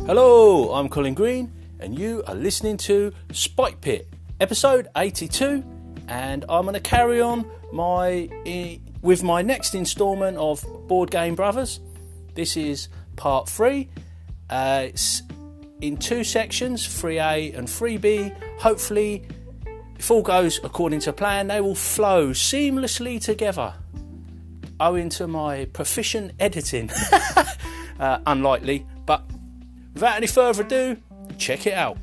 Hello, I'm Colin Green, and you are listening to Spike Pit, episode 82, and I'm going to carry on with my next instalment of Boardgame Brothers. This is part 3. It's in 2 sections, 3A and 3B. Hopefully, if all goes according to plan, they will flow seamlessly together, owing to my proficient editing. Unlikely, but without any further ado, check it out.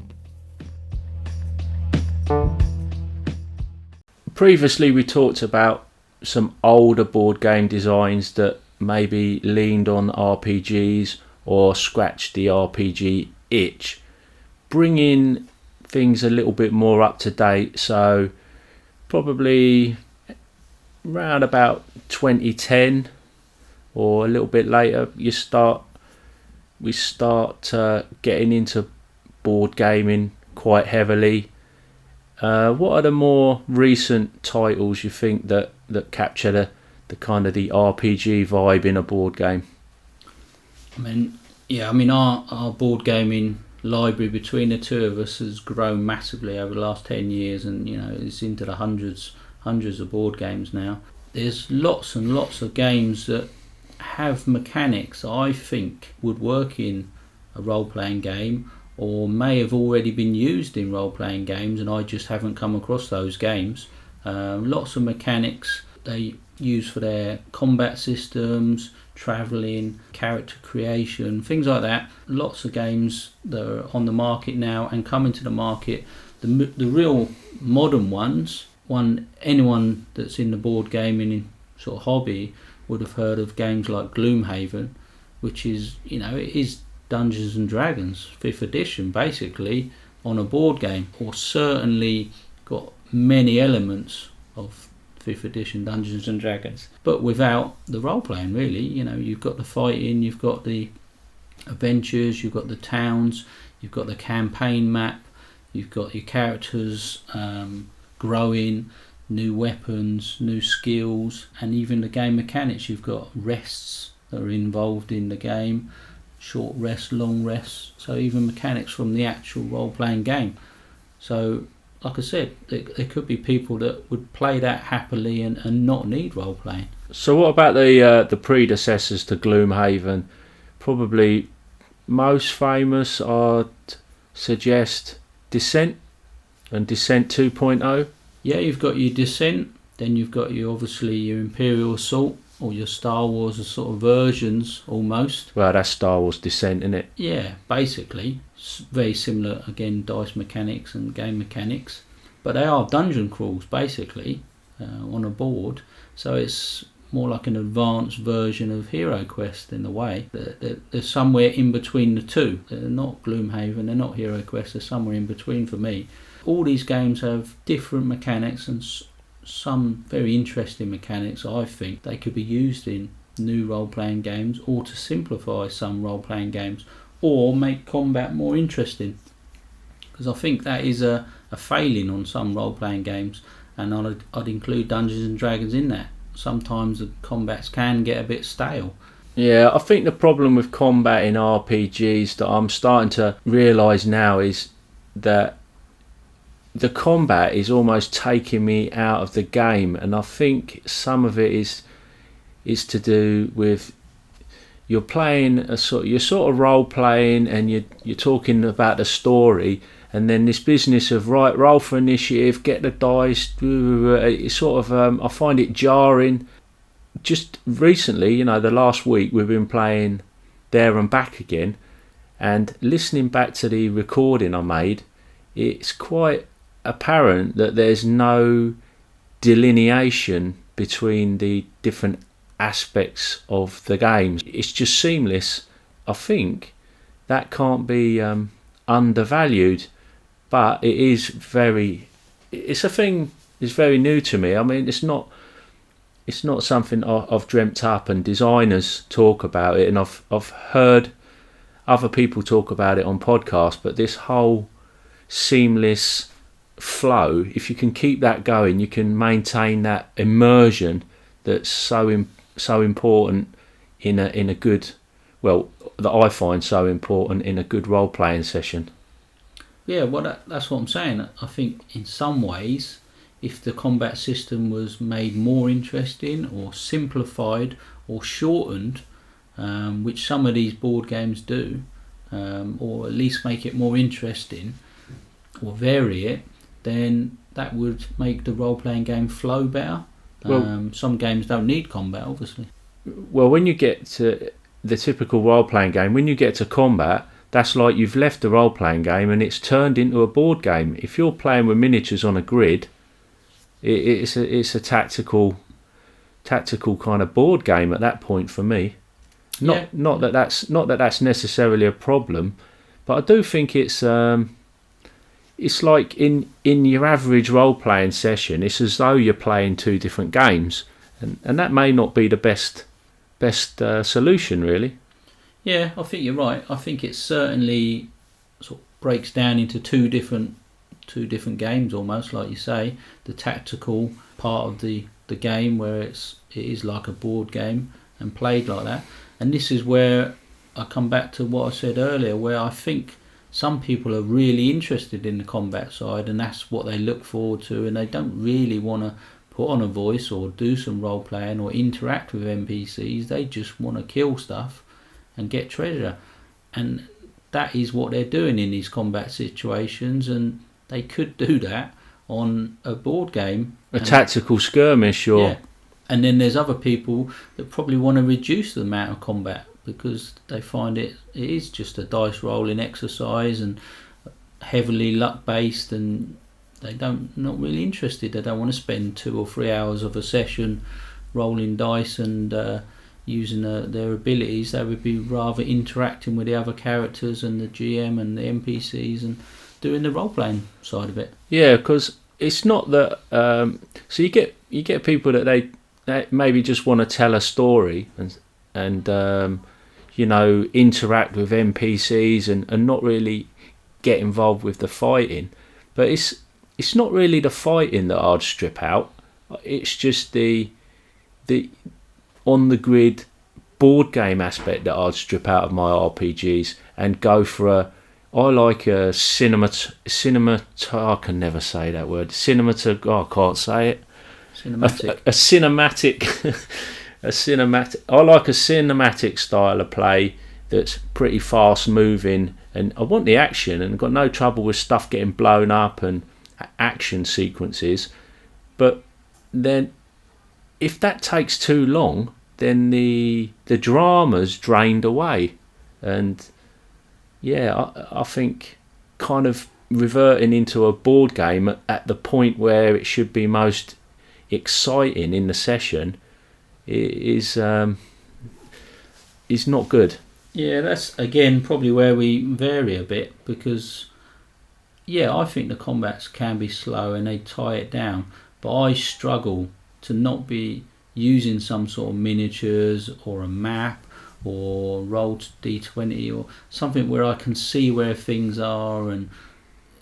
Previously we talked about some older board game designs that maybe leaned on RPGs or scratched the RPG itch, bringing things a little bit more up to date. So probably around about 2010 or a little bit later, we start getting into board gaming quite heavily. What are the more recent titles you think that capture the kind of the RPG vibe in a board game? Our board gaming library between the two of us has grown massively over the last 10 years, and it's into the hundreds of board games now. There's lots and lots of games that have mechanics I think would work in a role-playing game, or may have already been used in role-playing games, and I just haven't come across those games. Lots of mechanics they use for their combat systems, travelling, character creation, things like that. Lots of games that are on the market now and coming to the market. The real modern ones, anyone that's in the board gaming sort of hobby would have heard of games like Gloomhaven, which is, it is Dungeons and Dragons 5th edition basically on a board game, or certainly got many elements of 5th edition Dungeons and Dragons, but without the role playing really. You've got the fighting, you've got the adventures, you've got the towns, you've got the campaign map, you've got your characters growing, new weapons, new skills, and even the game mechanics. You've got rests that are involved in the game, short rests, long rests, so even mechanics from the actual role-playing game. So like I said, there could be people that would play that happily and not need role-playing. So what about the predecessors to Gloomhaven? Probably most famous, I'd suggest Descent and Descent 2.0. Yeah, you've got your Descent, then you've got your Imperial Assault, or your Star Wars sort of versions almost. Well, that's Star Wars Descent, isn't it? Yeah, basically. Very similar, again, dice mechanics and game mechanics. But they are dungeon crawls, basically, on a board. So it's more like an advanced version of HeroQuest in a way. They're somewhere in between the two. They're not Gloomhaven, they're not HeroQuest, they're somewhere in between for me. All these games have different mechanics and some very interesting mechanics. I think they could be used in new role-playing games, or to simplify some role-playing games, or make combat more interesting. Because I think that is a failing on some role-playing games, and I'd include Dungeons and Dragons in that. Sometimes the combats can get a bit stale. Yeah, I think the problem with combat in RPGs that I'm starting to realise now is that the combat is almost taking me out of the game, and I think some of it is to do with you're playing you're sort of role playing, and you're talking about the story, and then this business of roll for initiative, get the dice. It's sort of I find it jarring. Just recently, the last week we've been playing There and Back again, and listening back to the recording I made, it's quite apparent that there's no delineation between the different aspects of the games. It's just seamless. I think that can't be undervalued, but it's a thing that's very new to me. I mean, it's not something I've dreamt up, and designers talk about it, and I've heard other people talk about it on podcasts, but this whole seamless flow, if you can keep that going, you can maintain that immersion that's so important in a good that I find so important in a good role playing session. Yeah, well, that's what I'm saying. I think in some ways, if the combat system was made more interesting or simplified or shortened, which some of these board games do, or at least make it more interesting or vary it, then that would make the role-playing game flow better. Some games don't need combat, obviously. Well, when you get to the typical role-playing game, when you get to combat, that's like you've left the role-playing game and it's turned into a board game. If you're playing with miniatures on a grid, it's a tactical kind of board game at that point for me. Not that that's necessarily a problem, but I do think it's like in your average role-playing session, it's as though you're playing two different games, and that may not be the best solution, really. Yeah, I think you're right. I think it certainly sort of breaks down into two different games, almost like you say. The tactical part of the game, where it is like a board game and played like that. And this is where I come back to what I said earlier, where I think some people are really interested in the combat side, and that's what they look forward to, and they don't really want to put on a voice or do some role playing or interact with NPCs. They just want to kill stuff and get treasure, and that is what they're doing in these combat situations, and they could do that on a board game, a tactical skirmish, or yeah. And then there's other people that probably want to reduce the amount of combat because they find it is just a dice rolling exercise and heavily luck based, and not really interested. They don't want to spend 2 or 3 hours of a session rolling dice and using their abilities. They would be rather interacting with the other characters and the GM and the NPCs and doing the role playing side of it. Yeah, because it's not that. So you get people that they maybe just want to tell a story and interact with NPCs and not really get involved with the fighting. But it's not really the fighting that I'd strip out. It's just the on the grid board game aspect that I'd strip out of my RPGs and go for I like a I can never say that word. I can't say it. Cinematic. A cinematic. A cinematic. I like a cinematic style of play that's pretty fast moving, and I want the action, and I've got no trouble with stuff getting blown up and action sequences. But then, if that takes too long, then the drama's drained away, and yeah, I think kind of reverting into a board game at the point where it should be most exciting in the session is not good. Yeah, that's again probably where we vary a bit, because yeah, I think the combats can be slow and they tie it down, but I struggle to not be using some sort of miniatures or a map or roll d20 or something where I can see where things are and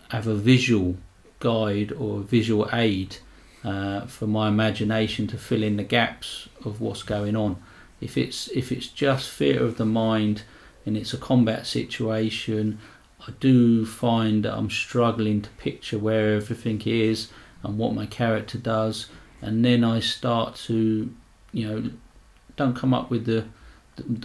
have a visual guide or a visual aid for my imagination to fill in the gaps of what's going on. If it's just theatre of the mind and it's a combat situation, I do find that I'm struggling to picture where everything is and what my character does, and then I start to, don't come up with the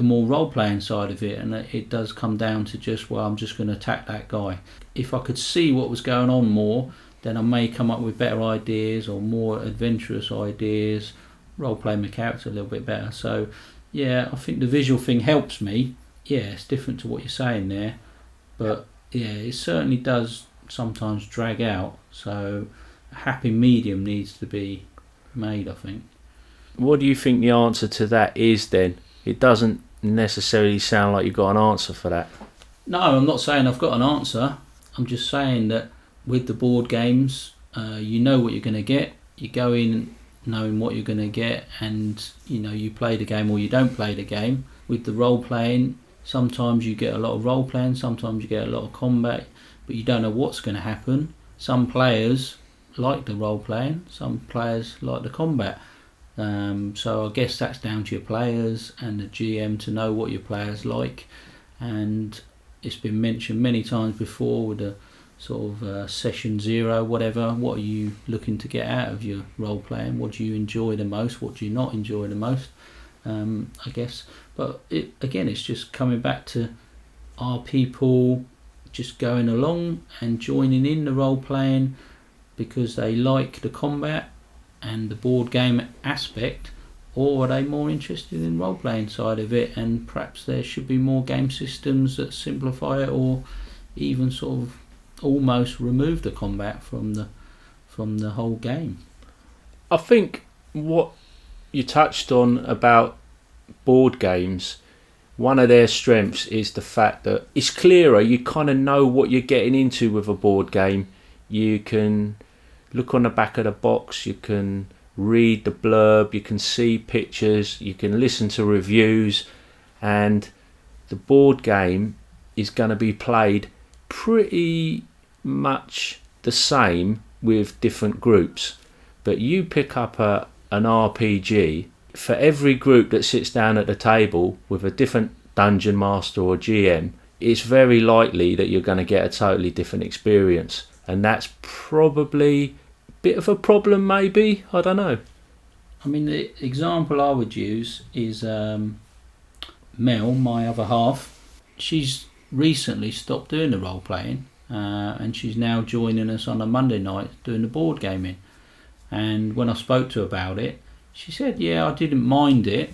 more role-playing side of it, and it does come down to just, well, I'm just going to attack that guy. If I could see what was going on more, then I may come up with better ideas or more adventurous ideas, role-play my character a little bit better. So yeah, I think the visual thing helps me. Yeah, it's different to what you're saying there, but yeah, it certainly does sometimes drag out, so a happy medium needs to be made, I think. What do you think the answer to that is then? It doesn't necessarily sound like you've got an answer for that. No, I'm not saying I've got an answer. I'm just saying that with the board games, you know what you're going to get. You go in knowing what you're going to get, and you play the game or you don't play the game. With the role playing, sometimes you get a lot of role playing, sometimes you get a lot of combat, but you don't know what's going to happen. Some players like the role playing, some players like the combat, So I guess that's down to your players and the GM to know what your players like. And it's been mentioned many times before with the sort of session 0, whatever. What are you looking to get out of your role playing? What do you enjoy the most? What do you not enjoy the most? I guess. But it's just coming back to, are people just going along and joining in the role playing because they like the combat and the board game aspect, or are they more interested in role playing side of it, and perhaps there should be more game systems that simplify it, or even sort of almost remove the combat from the whole game. I think what you touched on about board games, one of their strengths is the fact that it's clearer. You kind of know what you're getting into with a board game. You can look on the back of the box, you can read the blurb, you can see pictures, you can listen to reviews, and the board game is going to be played pretty much the same with different groups. But you pick up an RPG, for every group that sits down at the table with a different dungeon master or GM, it's very likely that you're going to get a totally different experience, and that's probably a bit of a problem, maybe. I don't know. I mean, the example I would use is Mel, my other half. She's recently stopped doing the role playing, and she's now joining us on a Monday night doing the board gaming. And when I spoke to her about it, she said, yeah, I didn't mind it,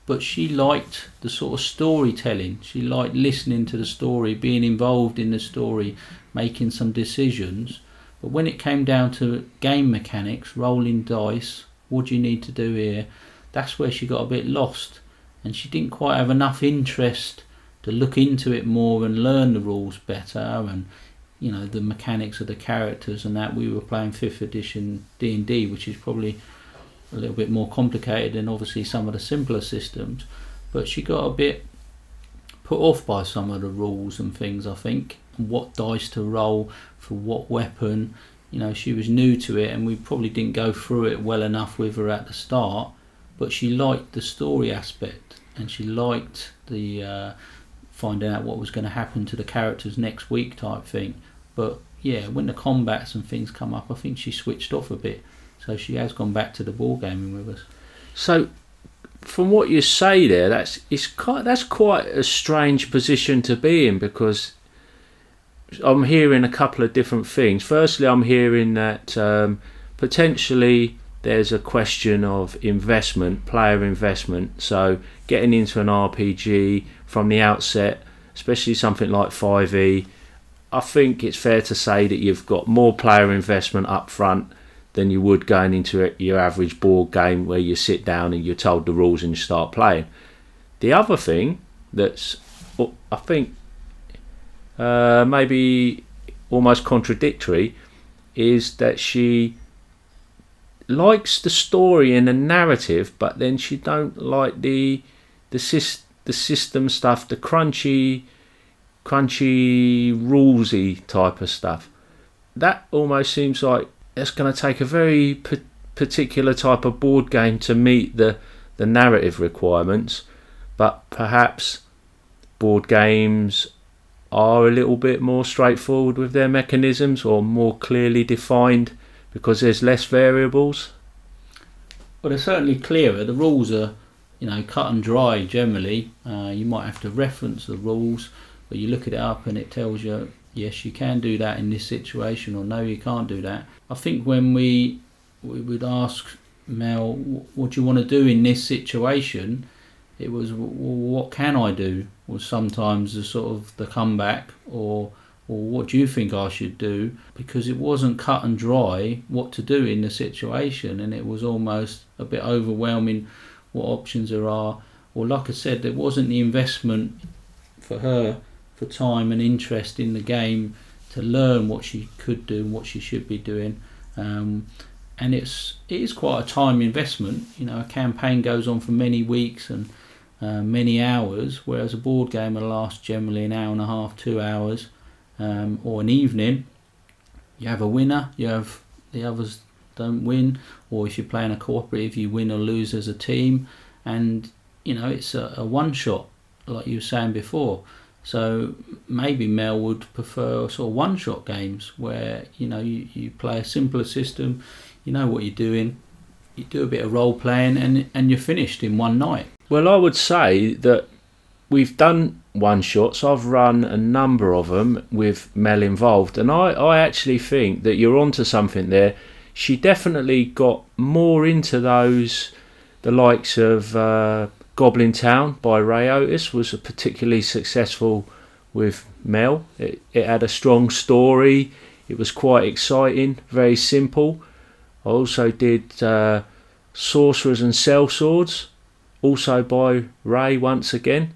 but she liked the sort of storytelling. She liked listening to the story, being involved in the story, making some decisions. But when it came down to game mechanics, rolling dice, what do you need to do here, that's where she got a bit lost, and she didn't quite have enough interest to look into it more and learn the rules better, and the mechanics of the characters and that. We were playing 5th edition D&D, which is probably a little bit more complicated than obviously some of the simpler systems, but she got a bit put off by some of the rules and things, I think, what dice to roll for what weapon. She was new to it, and we probably didn't go through it well enough with her at the start, but she liked the story aspect, and she liked the finding out what was going to happen to the characters next week type thing. But yeah, when the combats and things come up, I think she switched off a bit. So she has gone back to the board gaming with us. So, from what you say there, that's quite a strange position to be in, because I'm hearing a couple of different things. Firstly, I'm hearing that potentially there's a question of investment, player investment. So getting into an RPG from the outset, especially something like 5e, I think it's fair to say that you've got more player investment up front than you would going into your average board game where you sit down and you're told the rules and you start playing. The other thing that's, I think, maybe almost contradictory, is that she likes the story and the narrative, but then she don't like the system stuff, the crunchy rulesy type of stuff. That almost seems like it's going to take a very particular type of board game to meet the narrative requirements, but perhaps board games are a little bit more straightforward with their mechanisms, or more clearly defined because there's less variables. Well, they're certainly clearer. The rules are, cut and dry generally. You might have to reference the rules, but you look it up and it tells you, yes, you can do that in this situation, or no, you can't do that. I think when we would ask Mel, what do you want to do in this situation? It was, well, what can I do? Was sometimes the sort of the comeback, or what do you think I should do? Because it wasn't cut and dry what to do in the situation, and it was almost a bit overwhelming what options there are. Or like I said, there wasn't the investment for her for time and interest in the game to learn what she could do and what she should be doing. And it is quite a time investment. A campaign goes on for many weeks and many hours, whereas a board game will last generally an hour and a half, 2 hours, or an evening. You have a winner, you have the others don't win, or if you're playing a cooperative, you win or lose as a team. And it's a one shot, like you were saying before. So maybe Mel would prefer sort of one shot games where you play a simpler system, you know what you're doing, you do a bit of role playing, and you're finished in one night. Well, I would say that we've done one shots. I've run a number of them with Mel involved, and I actually think that you're onto something there. She definitely got more into those. The likes of Goblin Town by Ray Otis was particularly successful with Mel. It had a strong story. It was quite exciting, very simple. I also did Sorcerers and Sellswords, also by Ray once again.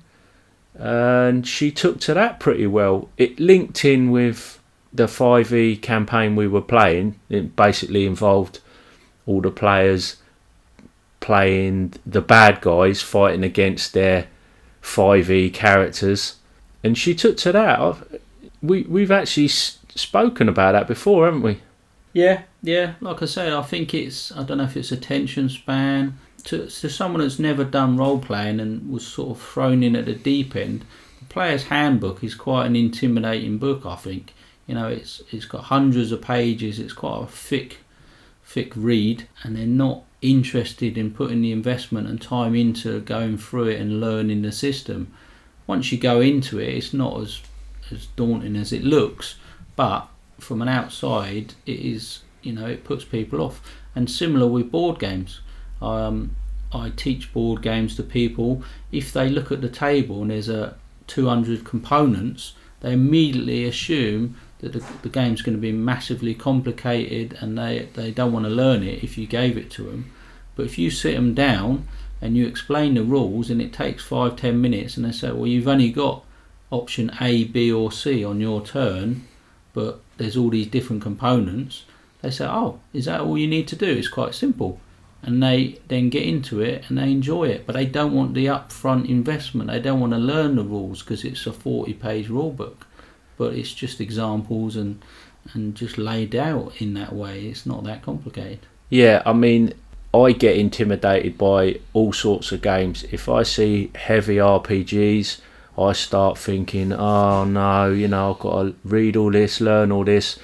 And she took to that pretty well. It linked in with the 5e campaign we were playing. It basically involved all the players playing the bad guys fighting against their 5e characters, and she took to that. We've actually spoken about that before, haven't we? Yeah. Like I said, I think I don't know if it's attention span. To someone that's never done role playing and was sort of thrown in at the deep end, the Player's Handbook is quite an intimidating book. I think it's got hundreds of pages. It's quite a thick read, and they're not interested in putting the investment and time into going through it and learning the system. Once you go into it, it's not as daunting as it looks, but from an outside, it is, it puts people off. And similar with board games. I teach board games to people. If they look at the table and there's 200 components, they immediately assume that the game's going to be massively complicated, and they don't want to learn it if you gave it to them. But if you sit them down and you explain the rules, and it takes 5-10 minutes, and they say, well, you've only got option A, B or C on your turn, but there's all these different components, they say, oh, is that all you need to do? It's quite simple. And they then get into it and they enjoy it, but they don't want the upfront investment. They don't want to learn the rules because it's a 40-page rule book, but it's just examples and just laid out in that way. It's not that complicated. Yeah, I mean, I get intimidated by all sorts of games. If I see heavy RPGs, I start thinking, oh no, I've got to read all this, learn all this.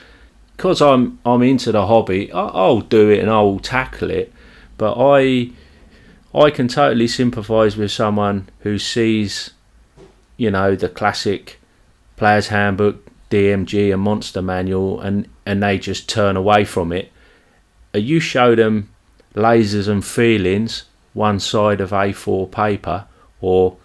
Because I'm into the hobby, I'll do it and I'll tackle it. But I can totally sympathise with someone who sees, the classic Player's Handbook, DMG and Monster Manual, and they just turn away from it. You show them Lasers and Feelings, one side of A4 paper, or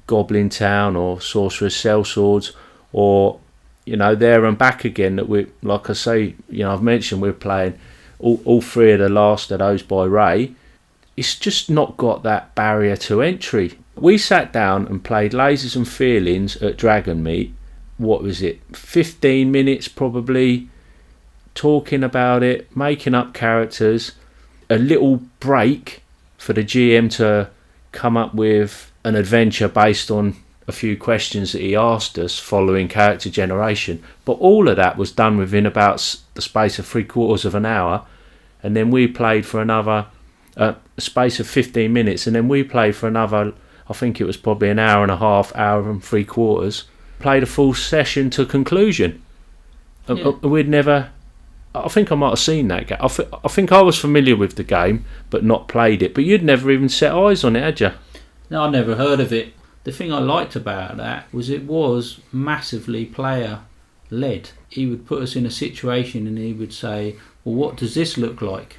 Goblin Town, or Sorcerer's Sellswords, or There and Back Again, that we, like I say, I've mentioned we're playing all three of the last of those by Ray. It's just not got that barrier to entry. We sat down and played Lasers and Feelings at Dragon Meet. What was it? 15 minutes probably, talking about it, making up characters, a little break for the GM to come up with an adventure based on a few questions that he asked us following character generation. But all of that was done within about the space of 3/4 of an hour, and then we played for another space of 15 minutes, and then we played for another, I think it was probably an hour and a half, hour and 3/4, played a full session to conclusion. Yeah. We'd never, I think I might have seen that game. I think I was familiar with the game but not played it, but you'd never even set eyes on it, had you? No, I never heard of it. The thing I liked about that was it was massively player led. He would put us in a situation and he would say, well, what does this look like?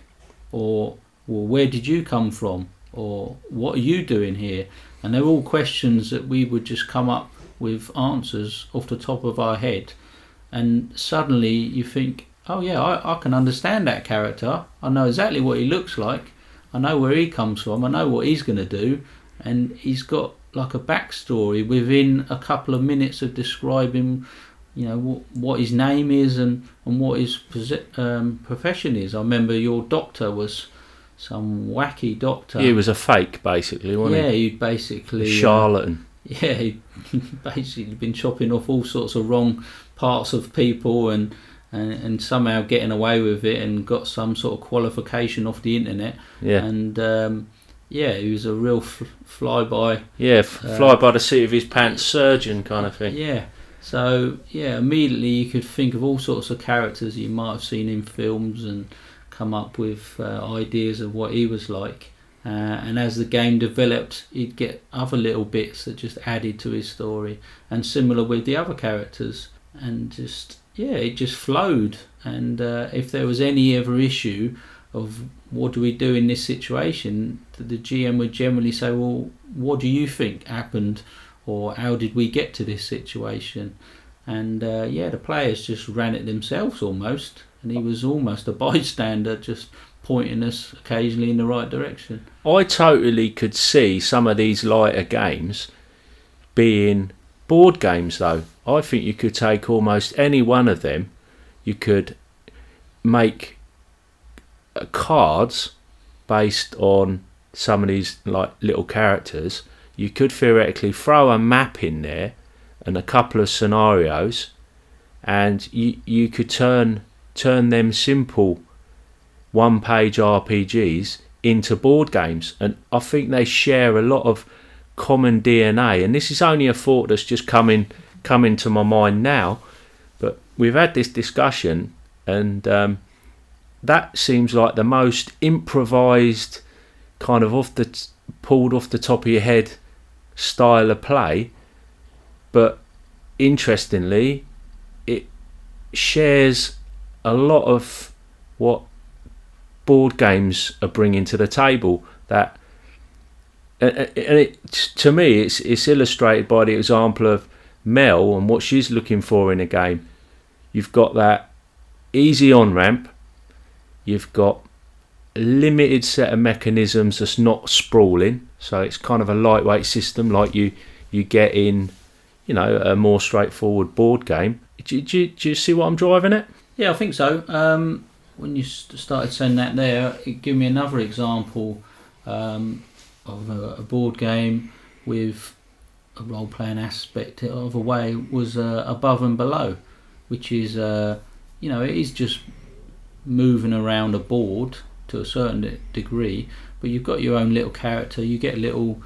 Or, well, where did you come from? Or, what are you doing here? And they're all questions that we would just come up with answers off the top of our head. And suddenly you think, oh yeah, I can understand that character. I know exactly what he looks like. I know where he comes from. I know what he's going to do. And he's got like a backstory within a couple of minutes of describing, what his name is and what his profession is. I remember your doctor was some wacky doctor. He was a fake, basically, wasn't he? Yeah, he'd basically charlatan. He'd basically been chopping off all sorts of wrong parts of people and and somehow getting away with it and got some sort of qualification off the internet. Yeah. And he was a real fly by the seat of his pants surgeon kind of thing. Yeah. So immediately you could think of all sorts of characters you might have seen in films and come up with ideas of what he was like. And as the game developed, he'd get other little bits that just added to his story, and similar with the other characters, and just it just flowed. And if there was any ever issue of what do we do in this situation, the GM would generally say, well, what do you think happened, or how did we get to this situation? And the players just ran it themselves almost, and he was almost a bystander, just pointing us occasionally in the right direction. I totally could see some of these lighter games being board games, though. I think you could take almost any one of them. You could make cards based on some of these like little characters. You could theoretically throw a map in there and a couple of scenarios, and you could turn them simple one-page RPGs into board games. And I think they share a lot of common DNA. And this is only a thought that's just coming to my mind now, but we've had this discussion, and that seems like the most improvised kind of pulled off the top of your head style of play. But interestingly, it shares a lot of what board games are bringing to the table. That, and to me, it's illustrated by the example of Mel and what she's looking for in a game. You've got that easy on ramp. You've got a limited set of mechanisms that's not sprawling, so it's kind of a lightweight system like you get in, a more straightforward board game. Do you see what I'm driving at? Yeah, I think so. When you started saying that there, it gave me another example of a board game with a role-playing aspect of a way was Above and Below, which is, it is just moving around a board to a certain degree, but you've got your own little character, you get little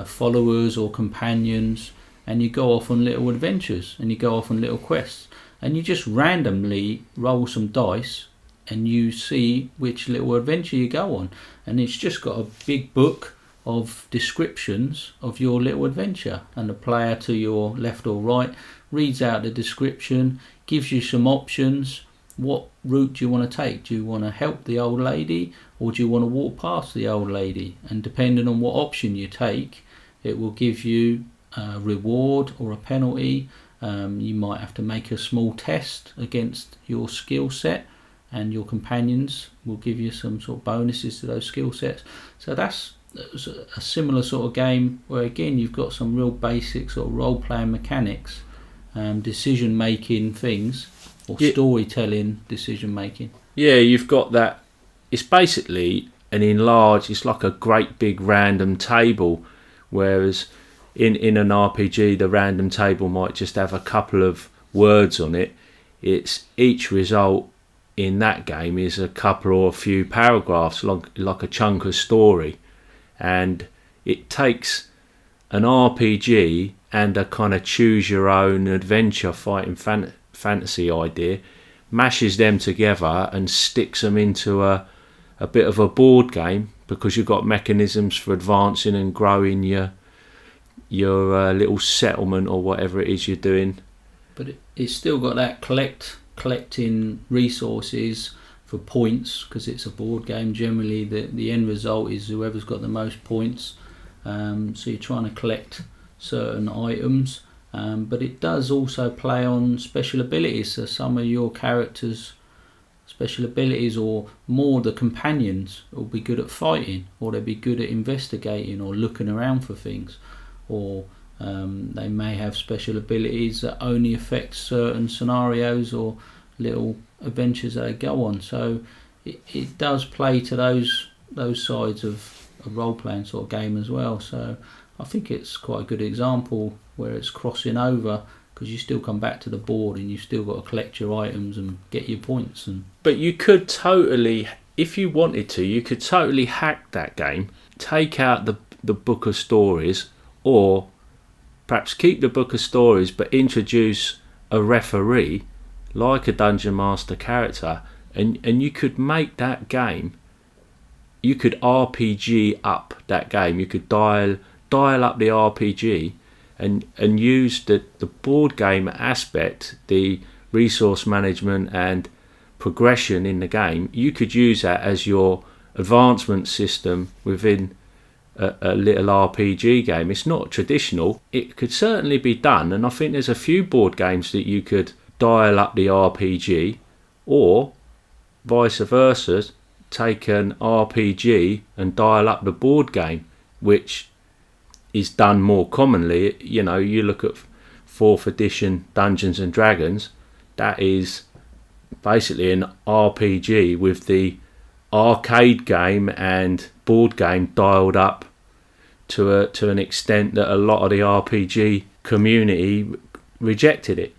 followers or companions, and you go off on little adventures, and you go off on little quests, and you just randomly roll some dice, and you see which little adventure you go on, and it's just got a big book of descriptions of your little adventure, and the player to your left or right reads out the description, gives you some options. What route do you want to take? Do you want to help the old lady, or do you want to walk past the old lady? And depending on what option you take, it will give you a reward or a penalty. You might have to make a small test against your skill set, and your companions will give you some sort of bonuses to those skill sets. So that's a similar sort of game where, again, you've got some real basic sort of role-playing mechanics, decision making things, or storytelling decision making. Yeah, you've got that. It's basically it's like a great big random table, whereas in an RPG the random table might just have a couple of words on it. It's each result in that game is a couple or a few paragraphs, like a chunk of story, and it takes an RPG and a kind of choose your own adventure fighting fantasy idea, mashes them together and sticks them into a bit of a board game, because you've got mechanisms for advancing and growing your little settlement or whatever it is you're doing. But it's still got that collecting resources for points, because it's a board game. Generally the end result is whoever's got the most points, so you're trying to collect certain items, but it does also play on special abilities. So some of your characters' special abilities, or more the companions, will be good at fighting, or they'll be good at investigating or looking around for things, or they may have special abilities that only affect certain scenarios or little adventures that they go on. So it does play to those sides of a role-playing sort of game as well. So I think it's quite a good example where it's crossing over because you still come back to the board and you've still got to collect your items and get your points. But you could totally, if you wanted to, you could totally hack that game, take out the book of stories, or perhaps keep the book of stories but introduce a referee like a dungeon master character, and you could make that game, you could RPG up that game, you could dial up the RPG and use the board game aspect, the resource management and progression in the game. You could use that as your advancement system within a little RPG game. It's not traditional. It could certainly be done, and I think there's a few board games that you could dial up the RPG, or vice versa, take an RPG and dial up the board game, which is done more commonly. You know, you look at 4th edition Dungeons and Dragons, that is basically an RPG with the arcade game and board game dialed up to an extent that a lot of the RPG community rejected it.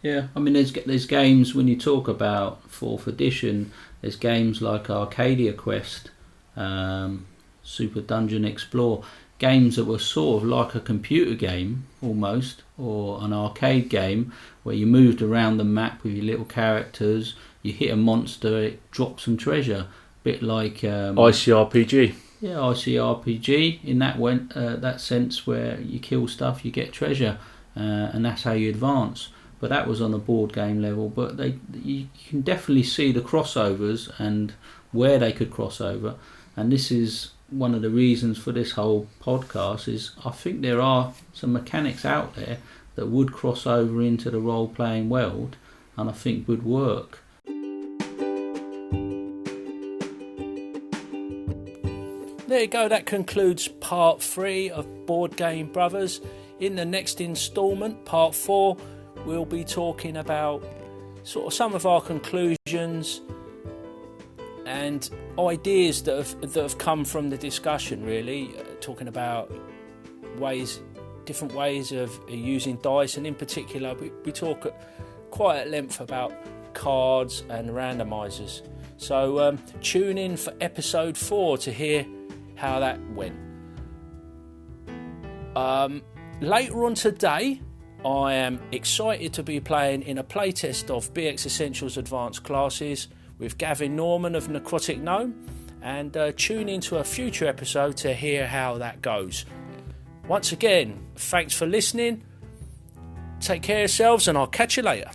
Yeah, I mean, there's games, when you talk about 4th edition, there's games like Arcadia Quest, Super Dungeon Explore, games that were sort of like a computer game almost, or an arcade game where you moved around the map with your little characters, you hit a monster, it drops some treasure, a bit like ICRPG. Yeah, ICRPG in that sense, where you kill stuff, you get treasure, and that's how you advance. But that was on a board game level. But you can definitely see the crossovers and where they could cross over. And this is one of the reasons for this whole podcast, is I think there are some mechanics out there that would cross over into the role-playing world, and I think would work. There you go, that concludes part 3 of Boardgame Brothers. In the next instalment, part 4, we'll be talking about sort of some of our conclusions and ideas that have come from the discussion, really, talking about different ways of using dice, and in particular we talk quite at length about cards and randomizers. So tune in for episode 4 to hear how that went. Later on today, I am excited to be playing in a playtest of BX Essentials Advanced Classes with Gavin Norman of Necrotic Gnome, and tune into a future episode to hear how that goes. Once again, thanks for listening. Take care of yourselves, and I'll catch you later.